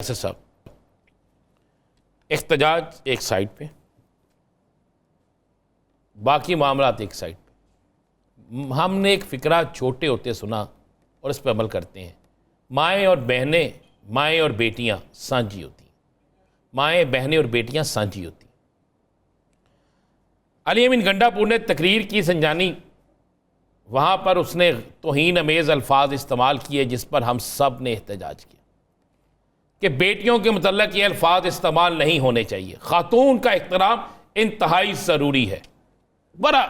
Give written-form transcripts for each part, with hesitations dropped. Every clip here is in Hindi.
साहब, एहतजाज एक साइड पे, बाकी मामलात एक साइड पे। हमने एक फ़िक्रा छोटे होते सुना और इस पर अमल करते हैं। माएँ और बहनें, माएँ और बेटियां साझी होती, माएँ बहनें और बेटियां साझी होती। अली अमीन गंडापुर ने तकरीर की संजानी, वहाँ पर उसने तौहीन अमेज़ अल्फाज इस्तेमाल किए जिस पर हम सब ने एहतजाज किया कि बेटियों के मुतल्लक ये अल्फाज इस्तेमाल नहीं होने चाहिए। खातून का एहतराम इंतहाई ज़रूरी है। बड़ा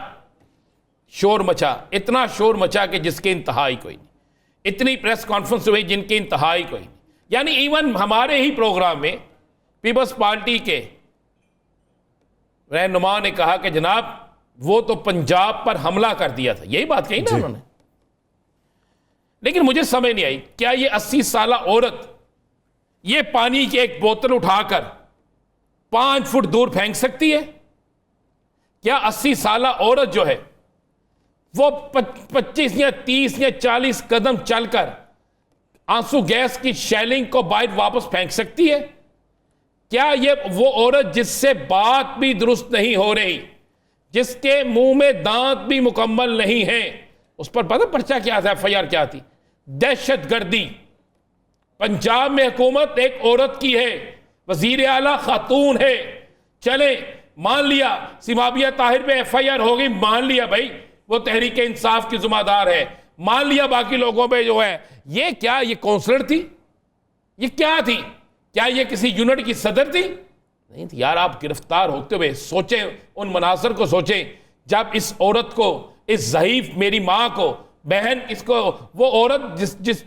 शोर मचा, इतना शोर मचा कि जिसके इंतहाई कोई नहीं। इतनी प्रेस कॉन्फ्रेंस हुई जिनकी इंतहाई कोई नहीं। यानी इवन हमारे ही प्रोग्राम में पीपल्स पार्टी के रहनुमा ने कहा कि जनाब वो तो पंजाब पर हमला कर दिया था, यही बात कही ना उन्होंने। लेकिन मुझे समझ नहीं आई, क्या ये 80 साला औरत ये पानी की एक बोतल उठाकर 5 फुट दूर फेंक सकती है? क्या 80 साला औरत जो है वो 25 या 30 या 40 कदम चलकर आंसू गैस की शेलिंग को बाहर वापस फेंक सकती है? क्या ये वो औरत जिससे बात भी दुरुस्त नहीं हो रही, जिसके मुंह में दांत भी मुकम्मल नहीं है, उस पर पता पर्चा क्या था, FIR क्या थी? दहशतगर्दी। पंजाब में हुकूमत एक औरत की है, वजीर आला खातून है। चले मान लिया सिमाबिया ताहिर पे FIR हो गई, मान लिया भाई वो तहरीक इंसाफ की जिम्मेदार है, मान लिया बाकी लोगों पे जो है। ये क्या, ये काउंसलर थी? ये क्या थी? क्या ये किसी यूनिट की सदर थी? नहीं थी यार। आप गिरफ्तार होते हुए सोचें, उन मनासर को सोचें जब इस औरत को, इस ज़ईफ मेरी माँ को, बहन, इसको, वो औरत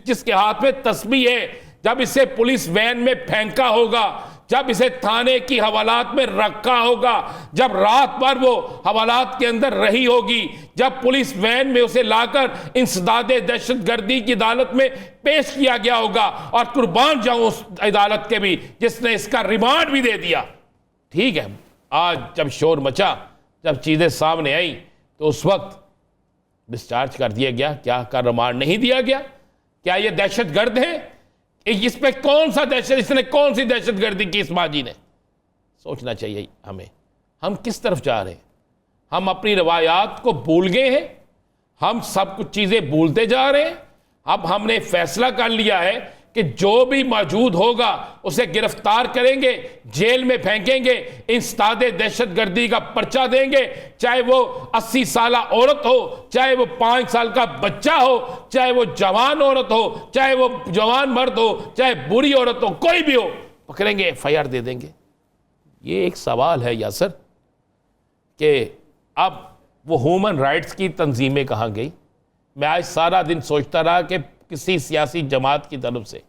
जिसके हाथ में तस्बीह है, जब इसे पुलिस वैन में फेंका होगा, जब इसे थाने की हवालात में रखा होगा, जब रात भर वो हवालात के अंदर रही होगी, जब पुलिस वैन में उसे लाकर इंसदादे दहशतगर्दी की अदालत में पेश किया गया होगा। और कुर्बान जाऊं उस अदालत के भी जिसने इसका रिमांड भी दे दिया। ठीक है, आज जब शोर मचा, जब चीजें सामने आई, तो उस वक्त डिस्चार्ज कर दिया गया। क्या का रिमांड नहीं दिया गया? क्या ये दहशतगर्द है? इस पे कौन सा दहशत, इसने कौन सी दहशतगर्दी की इस माजी ने? सोचना चाहिए हमें, हम किस तरफ जा रहे हैं। हम अपनी रवायात को भूल गए हैं, हम सब कुछ चीजें भूलते जा रहे हैं। अब हमने फैसला कर लिया है कि जो भी मौजूद होगा उसे गिरफ्तार करेंगे, जेल में फेंकेंगे, इंसदादे दहशतगर्दी का पर्चा देंगे, चाहे वो 80 साला औरत हो, चाहे वो 5 साल का बच्चा हो, चाहे वो जवान औरत हो, चाहे वो जवान मर्द हो, चाहे बुरी औरत हो, कोई भी हो, पकड़ेंगे, FIR दे देंगे। ये एक सवाल है यासर कि अब वो ह्यूमन राइट्स की तंजीमें कहाँ गई? मैं आज सारा दिन सोचता रहा कि किसी सियासी जमात की तरफ से,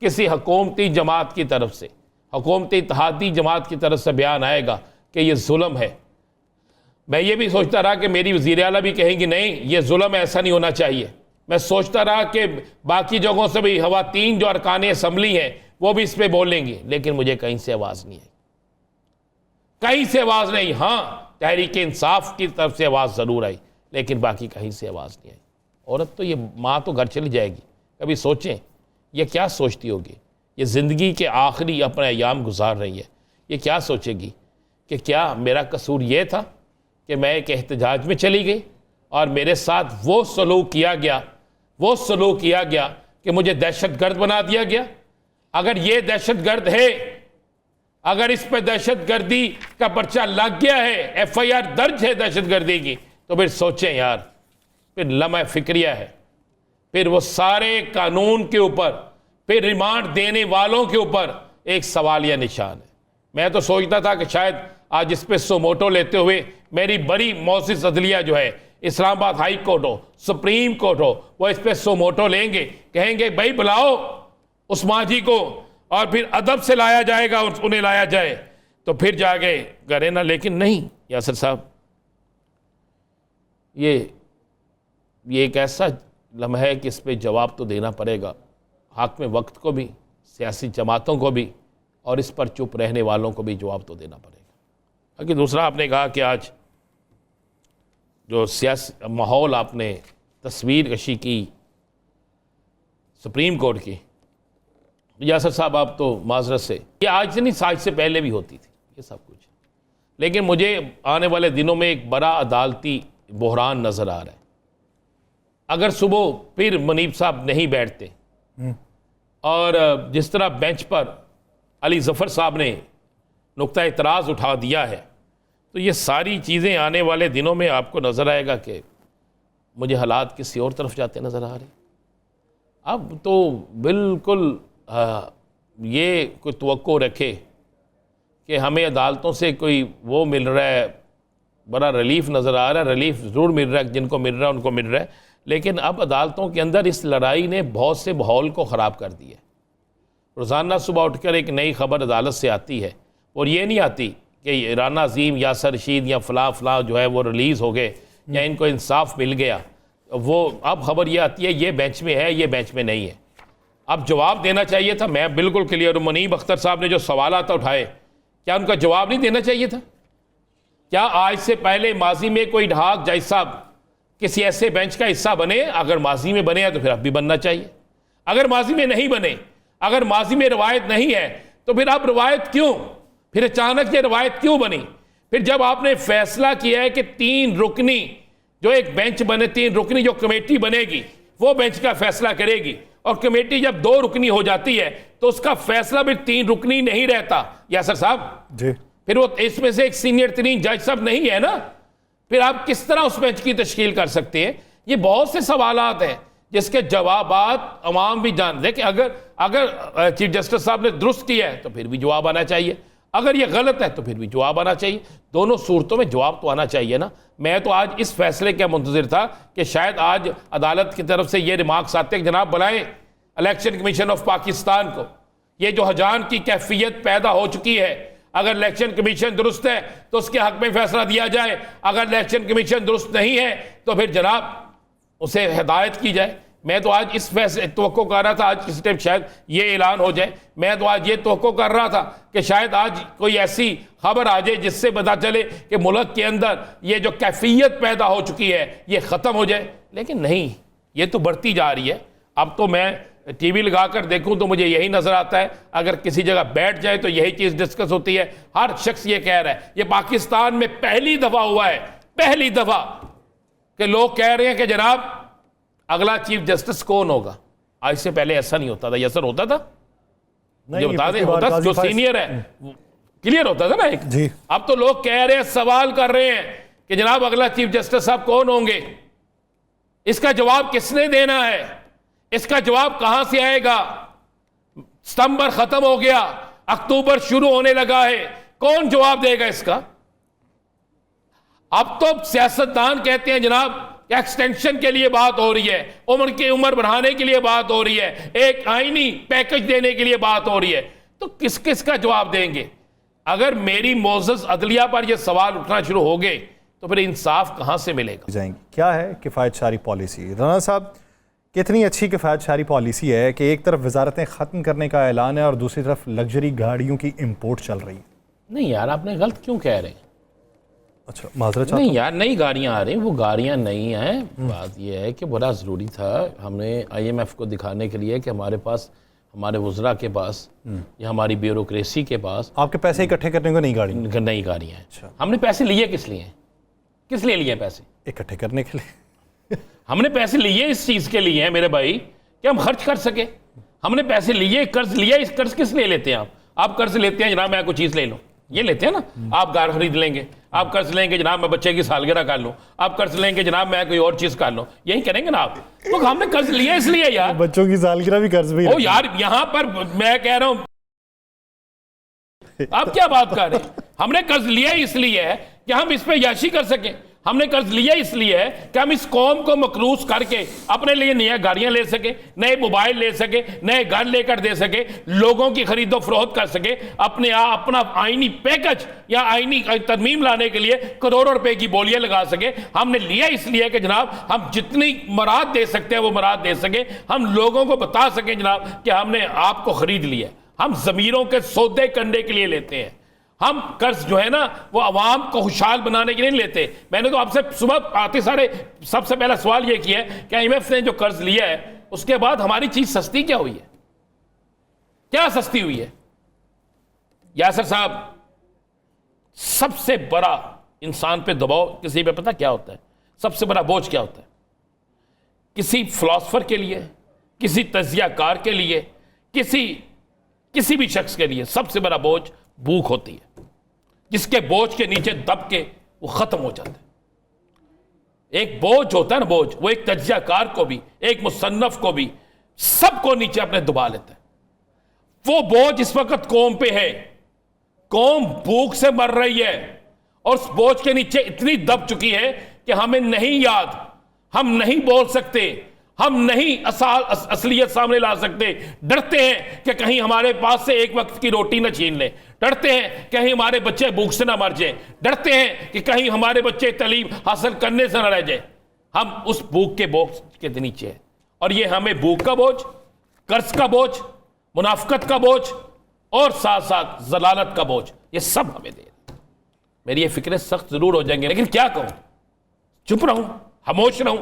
किसी हुकूमती जमात की तरफ से, हुकूमती इत्तेहादी जमात की तरफ से बयान आएगा कि ये जुल्म है। मैं ये भी सोचता रहा कि मेरी वज़ीर आला भी कहेंगी नहीं ये जुल्म है, ऐसा नहीं होना चाहिए। मैं सोचता रहा कि बाकी जगहों से भी खवातीन जो अरकान असम्बली हैं वो भी इस पर बोलेंगी, लेकिन मुझे कहीं से आवाज़ नहीं आई, कहीं से आवाज़ नहीं। हाँ, तहरीक इंसाफ की तरफ से आवाज़ ज़रूर आई, लेकिन बाकी कहीं से आवाज़ नहीं आई। औरत तो, ये माँ तो घर चली जाएगी। कभी सोचें ये क्या सोचती होगी? ये ज़िंदगी के आखिरी अपने अयाम गुजार रही है। ये क्या सोचेगी कि क्या मेरा कसूर ये था कि मैं एक एहतजाज में चली गई और मेरे साथ वो सलूक किया गया, वो सलूक किया गया कि मुझे दहशतगर्द बना दिया गया। अगर ये दहशतगर्द है, अगर इस पर दहशतगर्दी का पर्चा लग गया है, FIR दर्ज है दहशतगर्दी की, तो फिर सोचें यार, फिर लम्हा फिक्रिया है, फिर वो सारे कानून के ऊपर, फिर रिमांड देने वालों के ऊपर एक सवालिया निशान है। मैं तो सोचता था कि शायद आज इस पे सोमोटो लेते हुए मेरी बड़ी मौसिस अदलिया जो है, इस्लामाबाद हाई कोर्ट हो, सुप्रीम कोर्ट हो, वो इस पे सोमोटो लेंगे, कहेंगे भाई बुलाओ उस माजी को और फिर अदब से लाया जाएगा और उन्हें लाया जाए, तो फिर जाके करे ना। लेकिन नहीं यासर साहब, ये एक ऐसा लम्हा है कि इस पर जवाब तो देना पड़ेगा। हाकिम वक्त को भी, सियासी जमातों को भी, और इस पर चुप रहने वालों को भी जवाब तो देना पड़ेगा। बाकी दूसरा, आपने कहा कि आज जो सियासी माहौल, आपने तस्वीर कशी की सुप्रीम कोर्ट की, यासर साहब आप तो माजरत से, ये आज से नहीं, आज से पहले भी होती थी ये सब कुछ, लेकिन मुझे आने वाले दिनों में एक बड़ा अदालती बहरान नज़र आ रहा है। अगर सुबह फिर मुनीब साहब नहीं बैठते और जिस तरह बेंच पर अली ज़फ़र साहब ने नुक्ता इतराज़ उठा दिया है, तो ये सारी चीज़ें आने वाले दिनों में आपको नज़र आएगा कि मुझे हालात किसी और तरफ जाते नज़र आ रहे हैं। अब तो बिल्कुल ये कोई तवक्को रखे कि हमें अदालतों से कोई वो मिल रहा है, बड़ा रिलीफ नज़र आ रहा है, रिलीफ ज़रूर मिल रहा है, जिनको मिल रहा है उनको मिल रहा है, लेकिन अब अदालतों के अंदर इस लड़ाई ने बहुत से माहौल को ख़राब कर दिया। रोज़ाना सुबह उठकर एक नई खबर अदालत से आती है और ये नहीं आती कि राना अजीम, यासर रशीद या फ़लाँ जो है वो रिलीज़ हो गए या इनको इंसाफ मिल गया। वो अब खबर ये आती है ये बेंच में है, ये बेंच में नहीं है। अब जवाब देना चाहिए था। मैं बिल्कुल क्लियर, मुनीब अख्तर साहब ने जो सवालात उठाए, क्या उनका जवाब नहीं देना चाहिए था? क्या आज से पहले माजी में कोई ढाक जज साहब किसी ऐसे बेंच का हिस्सा बने? अगर माजी में बने हैं तो फिर अब भी बनना चाहिए। अगर माजी में नहीं बने, अगर माजी में रवायत नहीं है, तो फिर अब रवायत क्यों? फिर अचानक ये रवायत क्यों बनी? फिर जब आपने फैसला किया है कि 3 रुकनी जो एक बेंच बने, 3 रुकनी जो कमेटी बनेगी वो बेंच का फैसला करेगी, और कमेटी जब 2 रुकनी हो जाती है तो उसका फैसला भी 3 रुकनी नहीं रहता। यासर साहब जी, फिर वो इसमें से एक सीनियर तरीन जज साहब नहीं है ना, फिर आप किस तरह उस बेंच की तश्कील कर सकते हैं? ये बहुत से सवालात हैं जिसके जवाबात अवाम भी जान दे कि अगर चीफ जस्टिस साहब ने दुरुस्त किया है तो फिर भी जवाब आना चाहिए, अगर ये गलत है तो फिर भी जवाब आना चाहिए। दोनों सूरतों में जवाब तो आना चाहिए ना। मैं तो आज इस फैसले का मुंतज़िर था कि शायद आज अदालत की तरफ से ये रिमार्क्स आते हैं, जनाब बुलाएं इलेक्शन कमीशन ऑफ पाकिस्तान को। ये जो हजान की कैफियत पैदा हो चुकी है, अगर इलेक्शन कमीशन दुरुस्त है तो उसके हक में फैसला दिया जाए, अगर इलेक्शन कमीशन दुरुस्त नहीं है तो फिर जनाब उसे हिदायत की जाए। मैं तो आज इस फैसले तवक्को कर रहा था आज किसी टाइम शायद ये ऐलान हो जाए। मैं तो आज ये तवक्को कर रहा था कि शायद आज कोई ऐसी खबर आ जाए जिससे पता चले कि मुल्क के अंदर ये जो कैफियत पैदा हो चुकी है ये ख़त्म हो जाए, लेकिन नहीं, ये तो बढ़ती जा रही है। अब तो मैं टीवी लगाकर देखूं तो मुझे यही नजर आता है, अगर किसी जगह बैठ जाए तो यही चीज डिस्कस होती है। हर शख्स ये कह रहा है, ये पाकिस्तान में पहली दफा हुआ है, पहली दफा कि लोग कह रहे हैं कि जनाब अगला चीफ जस्टिस कौन होगा। आज से पहले ऐसा नहीं होता था। ये असर होता था, जो बता दें, होता जो सीनियर है क्लियर होता था ना एक जी। अब तो लोग कह रहे हैं, सवाल कर रहे हैं कि जनाब अगला चीफ जस्टिस साहब कौन होंगे, इसका जवाब किसने देना है, इसका जवाब कहां से आएगा? सितंबर खत्म हो गया, अक्टूबर शुरू होने लगा है, कौन जवाब देगा इसका? अब तो सियासतदान कहते हैं जनाब एक्सटेंशन के लिए बात हो रही है, उम्र बढ़ाने के लिए बात हो रही है, एक आईनी पैकेज देने के लिए बात हो रही है, तो किस किस का जवाब देंगे? अगर मेरी मोजस अदलिया पर यह सवाल उठना शुरू हो गए तो फिर इंसाफ कहां से मिलेगा? जाएंगे। क्या है किफ़ायतशारी पॉलिसी? राना साहब, कितनी अच्छी किफ़ायतशारी पॉलिसी है कि एक तरफ वजारतें ख़त्म करने का ऐलान है और दूसरी तरफ लग्जरी गाड़ियों की इम्पोर्ट चल रही है। नहीं यार, आपने गलत क्यों कह रहे हैं? अच्छा, माजरत नहीं यार, नई गाड़ियां आ रही, वो गाड़ियां नहीं हैं। बात यह है कि बड़ा ज़रूरी था हमने IMF को दिखाने के लिए कि हमारे पास, हमारे वज़रा के पास या हमारी ब्यूरोक्रेसी के पास आपके पैसे इकट्ठे करने को नई गाड़ियां हैं। अच्छा। हमने पैसे लिए किस लिए? किस लिए लिए पैसे? इकट्ठे करने के लिए। हमने पैसे लिए इस चीज़ के लिए हैं मेरे भाई कि हम खर्च कर सके। हमने पैसे लिए, कर्ज लिया। इस कर्ज किस लिए लेते हैं आप कर्ज लेते हैं जनाब मैं कोई चीज़ ले लूँ, ये लेते हैं ना। आप कार खरीद लेंगे, आप कर्ज लेंगे जनाब मैं बच्चे की सालगिरह कर लूँ, आप कर्ज लेंगे जनाब मैं कोई और चीज कर लूँ, यही करेंगे ना आप। तो हमने कर्ज लिया इसलिए यार, बच्चों की सालगिरह भी कर्ज भी। ओ यार, यहां पर मैं कह रहा हूं, आप क्या बात कर रहे हैं? हमने कर्ज लिया इसलिए है कि हम इस पे याशी कर सकें। हमने कर्ज लिया इसलिए है कि हम इस कौम को मकरूज करके अपने लिए नई गाड़ियां ले सके, नए मोबाइल ले सके, नए घर लेकर दे सके, लोगों की खरीदो फरोख्त कर सके, अपना आईनी पैकेज या आईनी तरमीम लाने के लिए करोड़ों रुपए की बोलियां लगा सके। हमने लिया इसलिए कि जनाब हम जितनी मराद दे सकते हैं वो मराद दे सके, हम लोगों को बता सके जनाब कि हमने आपको खरीद लिया। हम जमीरों के सौदे करने के लिए लेते हैं। हम कर्ज जो है ना वो अवाम को खुशहाल बनाने के लिए नहीं लेते। मैंने तो आपसे सुबह आते सारे सबसे पहला सवाल ये किया है कि IMF ने जो कर्ज लिया है उसके बाद हमारी चीज सस्ती क्या हुई है? क्या सस्ती हुई है? यासर साहब, सबसे बड़ा इंसान पे दबाव किसी पे पता क्या होता है? सबसे बड़ा बोझ क्या होता है? किसी फिलॉसफर के लिए, किसी तजियाकार के लिए, किसी भी शख्स के लिए सबसे बड़ा बोझ भूख होती है, जिसके बोझ के नीचे दब के वो खत्म हो जाता है। एक बोझ होता है ना, बोझ, वो एक तजियाकार को भी, एक मुसन्नफ को भी, सबको नीचे अपने दबा लेता है। वो बोझ इस वक्त कौम पे है। कौम भूख से मर रही है और उस बोझ के नीचे इतनी दब चुकी है कि हमें नहीं याद, हम नहीं बोल सकते, हम नहीं असलियत सामने ला सकते। डरते हैं कि कहीं हमारे पास से एक वक्त की रोटी न छीन ले, डरते हैं कहीं हमारे बच्चे भूख से ना मर जाए, डरते हैं कि कहीं हमारे बच्चे तालीम हासिल करने से न रह जाए। हम उस भूख के बोझ के नीचे हैं और ये हमें भूख का बोझ, कर्ज का बोझ, मुनाफकत का बोझ और साथ साथ जलालत का बोझ, ये सब हमें दे। मेरी ये फिक्रें सख्त जरूर हो जाएंगे, लेकिन क्या कहूं? चुप रहूं, खामोश रहूं?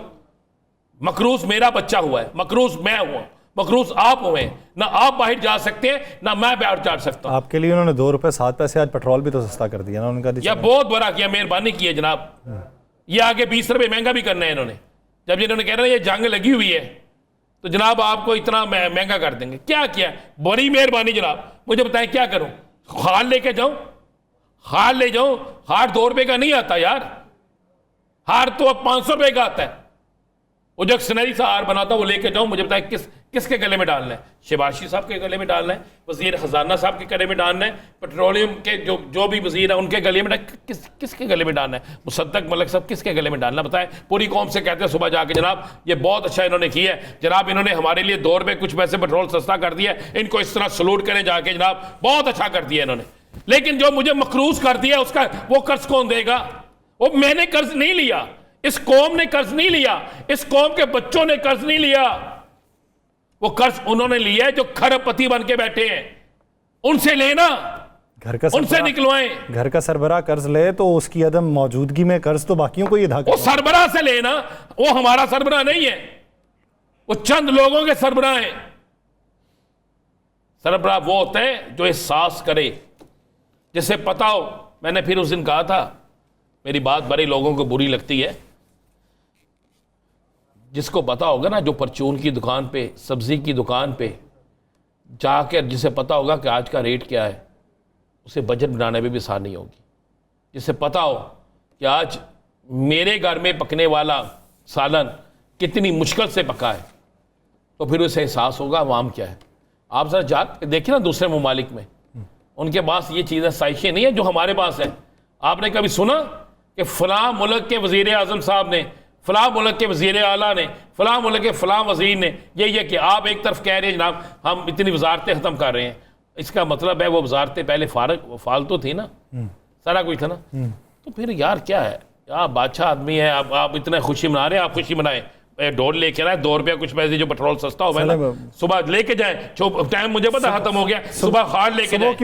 मकरूज मेरा बच्चा हुआ है, मकरूज मैं हुआ, मकरूज आप हुए। ना आप बाहर जा सकते हैं, ना मैं बाहर जा सकता हूं। आपके लिए उन्होंने 2 रुपए 7 पैसे आज पेट्रोल भी तो सस्ता कर दिया ना उनका। यह बहुत बड़ा किया, मेहरबानी की है जनाब। ये आगे 20 रुपए महंगा भी करना है इन्होंने। जब इन्होंने कह रहे हैं ये जंग लगी हुई है तो जनाब आपको इतना महंगा कर देंगे। क्या किया? बड़ी मेहरबानी जनाब, मुझे बताएं क्या करूं? खाल लेके जाऊं? हार ले जाऊं? हार 2 रुपए का नहीं आता यार, हार तो अब 500 रुपए का आता है। वो जो सुनहरी सा हार बनाता वो लेके जाऊं, मुझे बताएं किसके गले में डालना है? शहबाज साहब के गले में डालना है, वजीर खजाना साहब के गले में डालना है, पेट्रोलियम के जो भी वजीर है उनके गले में किसके गले में डालना है? मुसद्दक मलिक साहब किसके गले में डालना? बताएं। पूरी कौम से कहते हैं सुबह जाके जनाब ये बहुत अच्छा इन्होंने किया है, जनाब इन्होंने हमारे लिए 2 रुपए कुछ पैसे पेट्रोल सस्ता कर दिया है, इनको इस तरह सलूट करें जाके, जनाब बहुत अच्छा कर दिया इन्होंने। लेकिन जो मुझे मकरूज कर दिया उसका वो कर्ज कौन देगा? वो मैंने कर्ज नहीं लिया, इस कौम ने कर्ज नहीं लिया, इस कौम के बच्चों ने कर्ज नहीं लिया। वो कर्ज उन्होंने लिया है जो खरबपति बन के बैठे हैं, उनसे लेना, घर का उनसे निकलवाएं। घर का सरबराह कर्ज ले तो उसकी अदम मौजूदगी में कर्ज तो बाकियों को ही अदा वो सरबराह से लेना, वो हमारा सरबराह नहीं है, वो चंद लोगों के सरबराह हैं। सरबराह वो होते हैं जो एहसास करे, जिसे पता हो। मैंने फिर उस दिन कहा था, मेरी बात बड़े लोगों को बुरी लगती है, जिसको पता होगा ना, जो परचून की दुकान पे, सब्जी की दुकान पे जाकर जिसे पता होगा कि आज का रेट क्या है, उसे बजट बनाने में भी आसानी होगी। जिसे पता हो कि आज मेरे घर में पकने वाला सालन कितनी मुश्किल से पका है, तो फिर उसे एहसास होगा अवाम क्या है। आप जरा जा देखिए ना दूसरे ममालिक में, उनके पास ये चीज़ें साइशें नहीं है जो हमारे पास है। आपने कभी सुना कि फलां मुल्क के वज़ीर आज़म साहब ने, फलां मुल्क के वज़ीर आला ने, फलां मुल्क के फलां वज़ीर ने ये कि आप एक तरफ कह रहे हैं जनाब हम इतनी वजारतें ख़त्म कर रहे हैं, इसका मतलब है वो वजारतें पहले फालतू थी ना, सारा कुछ था ना। तो फिर यार क्या है, आप बादशाह आदमी है, आप इतना खुशी मना रहे हैं, आप खुशी मनाएं। ढोल लेके आए 2 रुपया कुछ पैसे जो पेट्रोल सस्ता हो, मैं सुबह लेके जाए, टाइम मुझे पता खत्म हो गया, सुबह खाद लेके जाए।